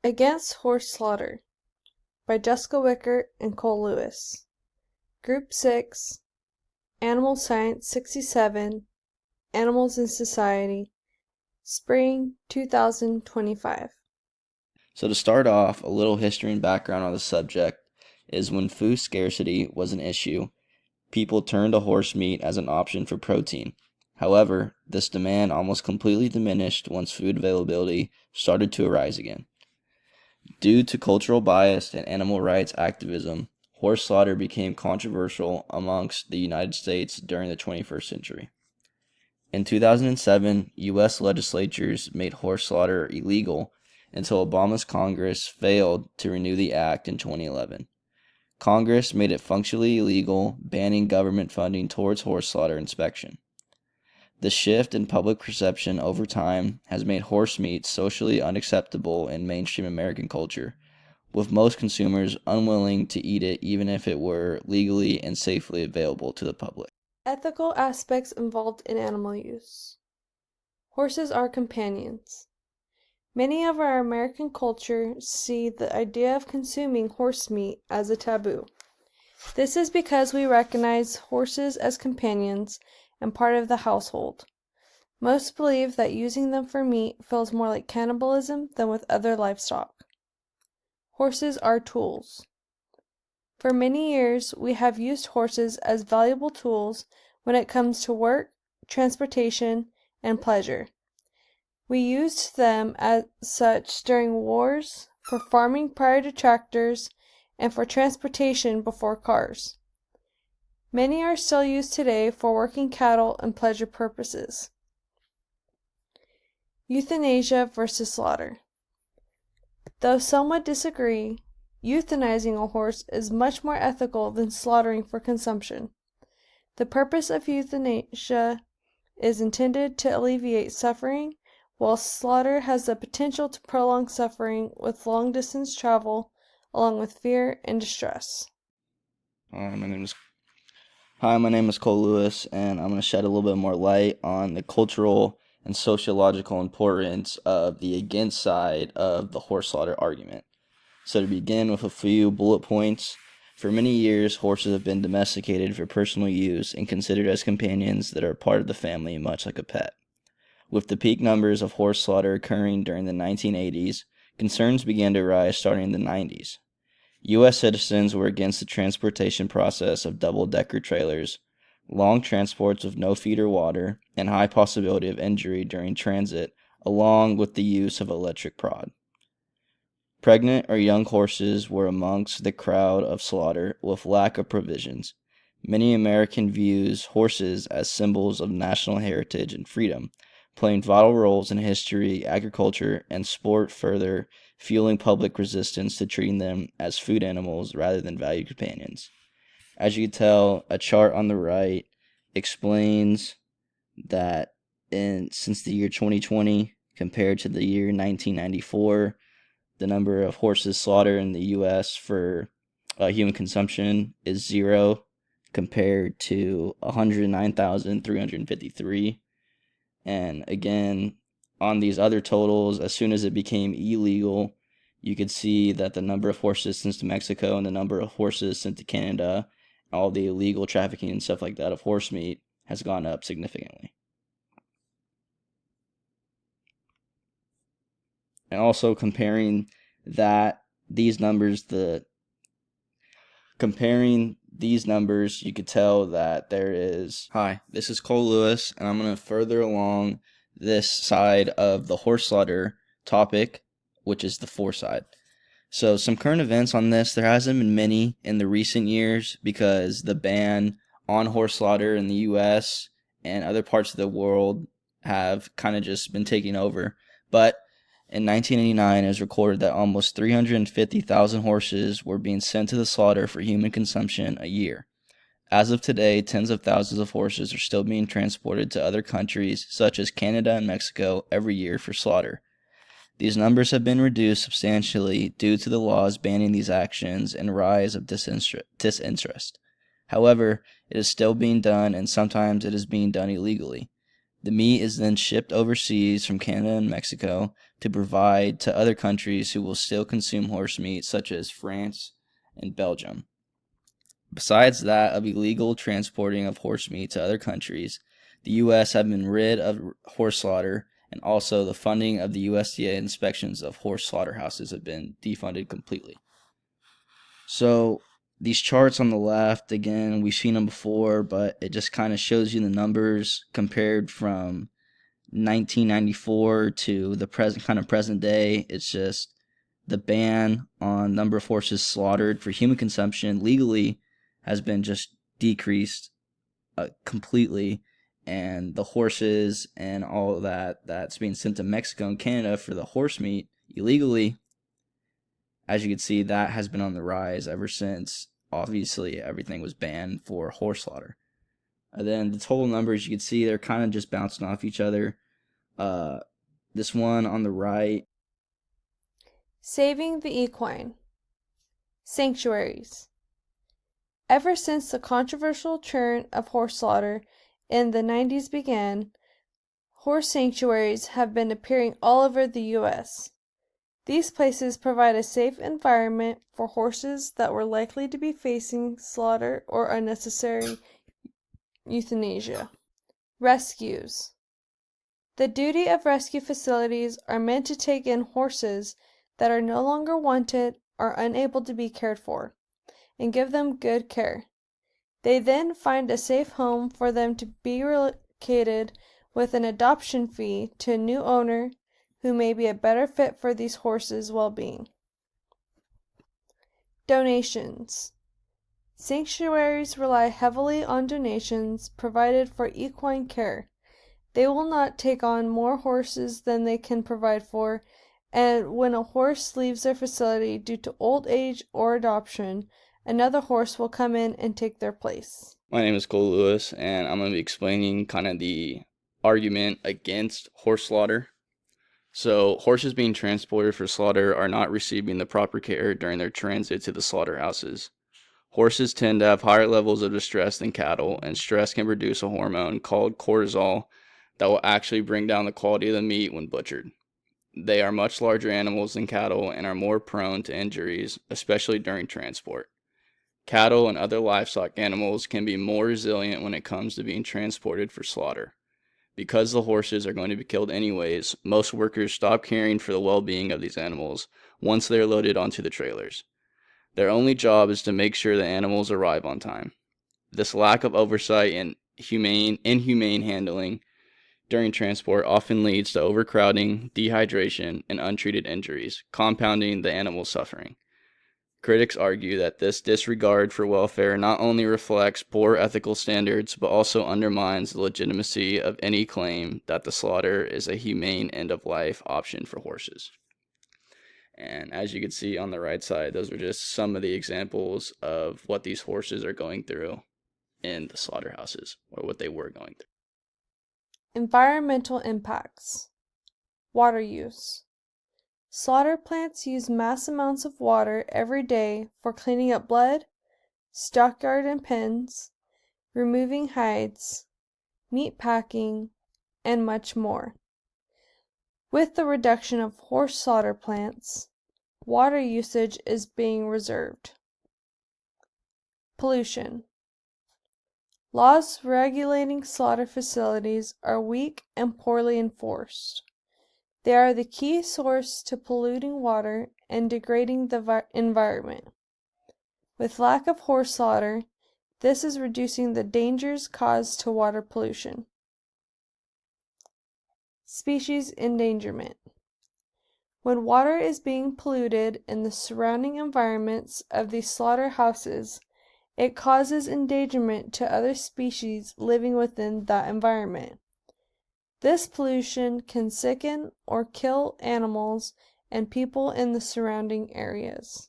Against Horse Slaughter by Jessica Wickert and Cole Lewis. Group 6, Animal Science 67, Animals in Society, Spring 2025. So to start off, a little history and background on the subject is when food scarcity was an issue, people turned to horse meat as an option for protein. However, this demand almost completely diminished once food availability started to arise again. Due to cultural bias and animal rights activism, horse slaughter became controversial amongst the United States during the 21st century. In 2007, U.S. legislatures made horse slaughter illegal until Obama's Congress failed to renew the act in 2011. Congress made it functionally illegal, banning government funding towards horse slaughter inspection. The shift in public perception over time has made horse meat socially unacceptable in mainstream American culture, with most consumers unwilling to eat it even if it were legally and safely available to the public. Ethical aspects involved in animal use. Horses are companions. Many of our American culture see the idea of consuming horse meat as a taboo. This is because we recognize horses as companions and part of the household. Most believe that using them for meat feels more like cannibalism than with other livestock. Horses are tools. For many years, we have used horses as valuable tools when it comes to work, transportation, and pleasure. We used them as such during wars, for farming prior to tractors, and for transportation before cars. Many are still used today for working cattle and pleasure purposes. Euthanasia versus slaughter. Though some would disagree, euthanizing a horse is much more ethical than slaughtering for consumption. The purpose of euthanasia is intended to alleviate suffering, while slaughter has the potential to prolong suffering with long-distance travel, along with fear and distress. My name is Cole Lewis, and I'm going to shed a little bit more light on the cultural and sociological importance of the against side of the horse slaughter argument. So to begin with a few bullet points, for many years horses have been domesticated for personal use and considered as companions that are part of the family, much like a pet. With the peak numbers of horse slaughter occurring during the 1980s, concerns began to rise starting in the 90s. U.S. citizens were against the transportation process of double-decker trailers, long transports with no feed or water, and high possibility of injury during transit, along with the use of electric prod. Pregnant or young horses were amongst the crowd of slaughter with lack of provisions. Many American views horses as symbols of national heritage and freedom, playing vital roles in history, agriculture, and sport, further fueling public resistance to treating them as food animals rather than valued companions. As you can tell, a chart on the right explains that since the year 2020 compared to the year 1994, the number of horses slaughtered in the U.S. for human consumption is 0 compared to 109,353. And again, on these other totals, as soon as it became illegal, you could see that the number of horses sent to Mexico and the number of horses sent to Canada, all the illegal trafficking and stuff like that of horse meat has gone up significantly. And also comparing these numbers, you could tell that there is... Hi, this is Cole Lewis, and I'm going to further along this side of the horse slaughter topic, which is the foreside. So some current events on this, there hasn't been many in the recent years because the ban on horse slaughter in the U.S. and other parts of the world have kind of just been taking over. But in 1989, it was recorded that almost 350,000 horses were being sent to the slaughter for human consumption a year. As of today, tens of thousands of horses are still being transported to other countries, such as Canada and Mexico, every year for slaughter. These numbers have been reduced substantially due to the laws banning these actions and rise of disinterest. However, it is still being done, and sometimes it is being done illegally. The meat is then shipped overseas from Canada and Mexico to provide to other countries who will still consume horse meat, such as France and Belgium. Besides that of illegal transporting of horse meat to other countries, the U.S. have been rid of horse slaughter, and also the funding of the USDA inspections of horse slaughterhouses have been defunded completely. So these charts on the left, again, we've seen them before, but it just kind of shows you the numbers compared from 1994 to the present day. It's just the ban on number of horses slaughtered for human consumption legally has been just decreased completely, and the horses and all of that's being sent to Mexico and Canada for the horse meat illegally, as you can see, that has been on the rise ever since obviously everything was banned for horse slaughter. And then the total numbers, you can see they're kind of just bouncing off each other. This one on the right. Saving the equine. Sanctuaries. Ever since the controversial trend of horse slaughter in the 90s began, horse sanctuaries have been appearing all over the U.S. These places provide a safe environment for horses that were likely to be facing slaughter or unnecessary euthanasia. Rescues. The duty of rescue facilities are meant to take in horses that are no longer wanted or unable to be cared for, and give them good care. They then find a safe home for them to be relocated with an adoption fee to a new owner who may be a better fit for these horses' well-being. Donations. Sanctuaries rely heavily on donations provided for equine care. They will not take on more horses than they can provide for, and when a horse leaves their facility due to old age or adoption, another horse will come in and take their place. My name is Cole Lewis, and I'm going to be explaining kind of the argument against horse slaughter. So, horses being transported for slaughter are not receiving the proper care during their transit to the slaughterhouses. Horses tend to have higher levels of distress than cattle, and stress can produce a hormone called cortisol that will actually bring down the quality of the meat when butchered. They are much larger animals than cattle and are more prone to injuries, especially during transport. Cattle and other livestock animals can be more resilient when it comes to being transported for slaughter. Because the horses are going to be killed anyways, most workers stop caring for the well-being of these animals once they are loaded onto the trailers. Their only job is to make sure the animals arrive on time. This lack of oversight and inhumane handling during transport often leads to overcrowding, dehydration, and untreated injuries, compounding the animal's suffering. Critics argue that this disregard for welfare not only reflects poor ethical standards, but also undermines the legitimacy of any claim that the slaughter is a humane end-of-life option for horses. And as you can see on the right side, those are just some of the examples of what these horses are going through in the slaughterhouses, or what they were going through. Environmental impacts. Water use. Slaughter plants use mass amounts of water every day for cleaning up blood, stockyard and pens, removing hides, meat packing, and much more. With the reduction of horse slaughter plants, water usage is being reserved. Pollution. Laws regulating slaughter facilities are weak and poorly enforced. They are the key source to polluting water and degrading the environment. With lack of horse slaughter, this is reducing the dangers caused to water pollution. Species endangerment. When water is being polluted in the surrounding environments of these slaughterhouses, it causes endangerment to other species living within that environment. This pollution can sicken or kill animals and people in the surrounding areas.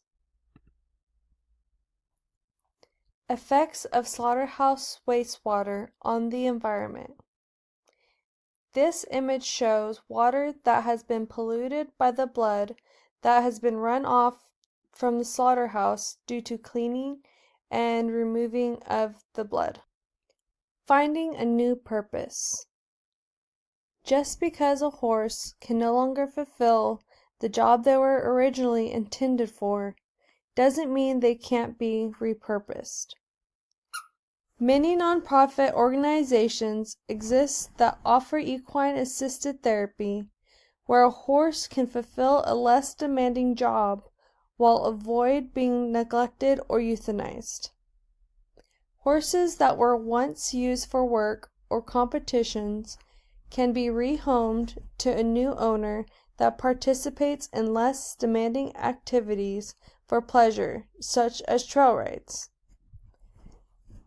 Effects of slaughterhouse wastewater on the environment. This image shows water that has been polluted by the blood that has been run off from the slaughterhouse due to cleaning and removing of the blood. Finding a new purpose. Just because a horse can no longer fulfill the job they were originally intended for, doesn't mean they can't be repurposed. Many nonprofit organizations exist that offer equine assisted therapy, where a horse can fulfill a less demanding job while avoid being neglected or euthanized. Horses that were once used for work or competitions can be rehomed to a new owner that participates in less demanding activities for pleasure, such as trail rides.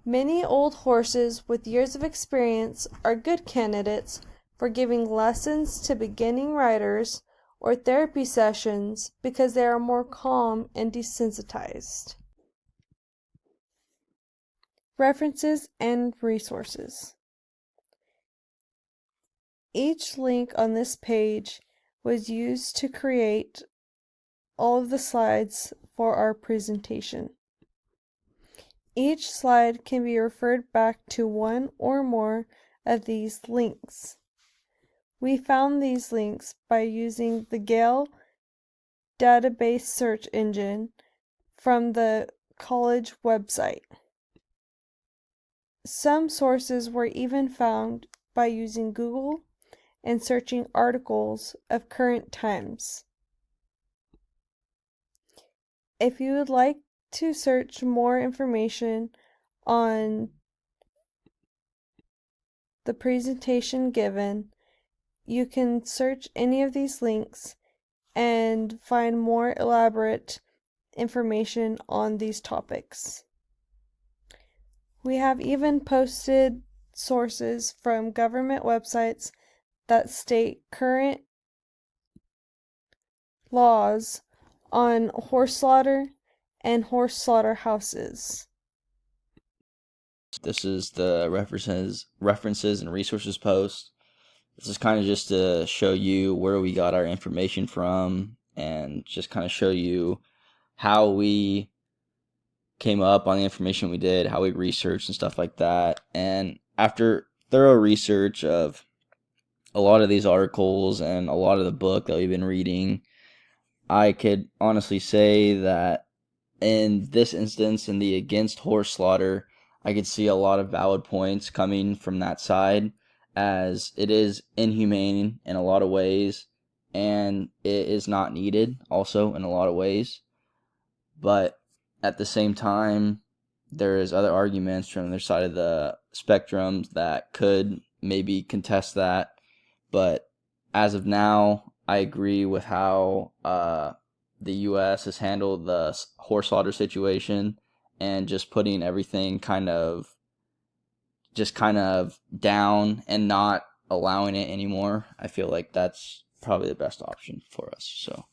Many old horses with years of experience are good candidates for giving lessons to beginning riders or therapy sessions because they are more calm and desensitized. References and resources. Each link on this page was used to create all of the slides for our presentation. Each slide can be referred back to one or more of these links. We found these links by using the Gale database search engine from the college website. Some sources were even found by using Google and searching articles of current times. If you would like to search more information on the presentation given, you can search any of these links and find more elaborate information on these topics. We have even posted sources from government websites that state current laws on horse slaughter and horse slaughterhouses. This is the references and resources post. This is kind of just to show you where we got our information from and just kind of show you how we came up on the information we did, how we researched and stuff like that. And after thorough research of a lot of these articles and a lot of the book that we've been reading, I could honestly say that in this instance, in the against horse slaughter, I could see a lot of valid points coming from that side, as it is inhumane in a lot of ways, and it is not needed also in a lot of ways. But at the same time, there is other arguments from their side of the spectrum that could maybe contest that. But as of now, I agree with how the U.S. has handled the horse slaughter situation and just putting everything kind of down and not allowing it anymore. I feel like that's probably the best option for us. So